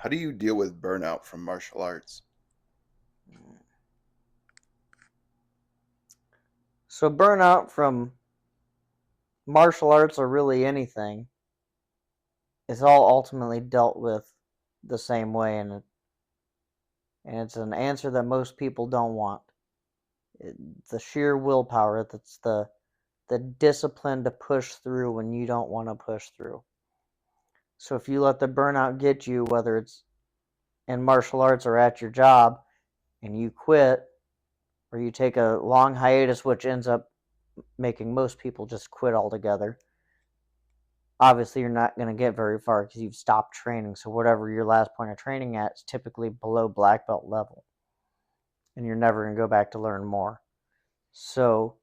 How do you deal with burnout from martial arts? So burnout from martial arts or really anything is all ultimately dealt with the same way, and it's an answer that most people don't want. The sheer willpower, that's the discipline to push through when you don't want to push through. So if you let the burnout get you, whether it's in martial arts or at your job, and you quit or you take a long hiatus, which ends up making most people just quit altogether, obviously you're not going to get very far because you've stopped training. So whatever your last point of training at is typically below black belt level, and you're never going to go back to learn more. So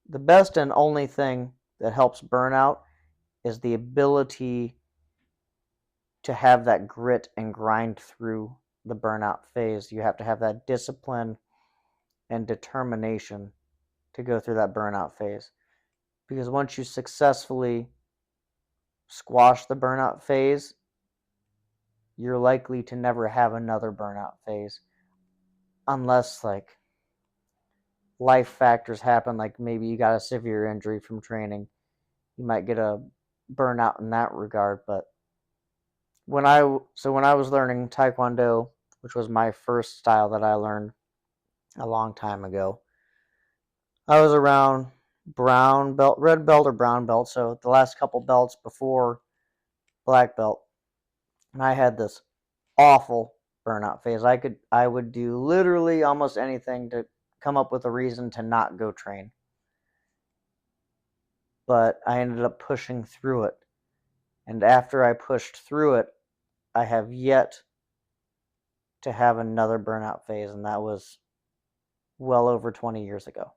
the best and only thing that helps burnout is the ability to have that grit and grind through the burnout phase. You have to have that discipline and determination to go through that burnout phase. Because once you successfully squash the burnout phase, you're likely to never have another burnout phase unless like life factors happen, like maybe you got a severe injury from training. You might get a burnout in that regard. But when I was learning taekwondo, which was my first style that I learned a long time ago, I was around brown belt, red belt or brown belt, so the last couple belts before black belt. And I had this awful burnout phase. I would do literally almost anything to come up with a reason to not go train. But I ended up pushing through it. And after I pushed through it, I have yet to have another burnout phase, and that was well over 20 years ago.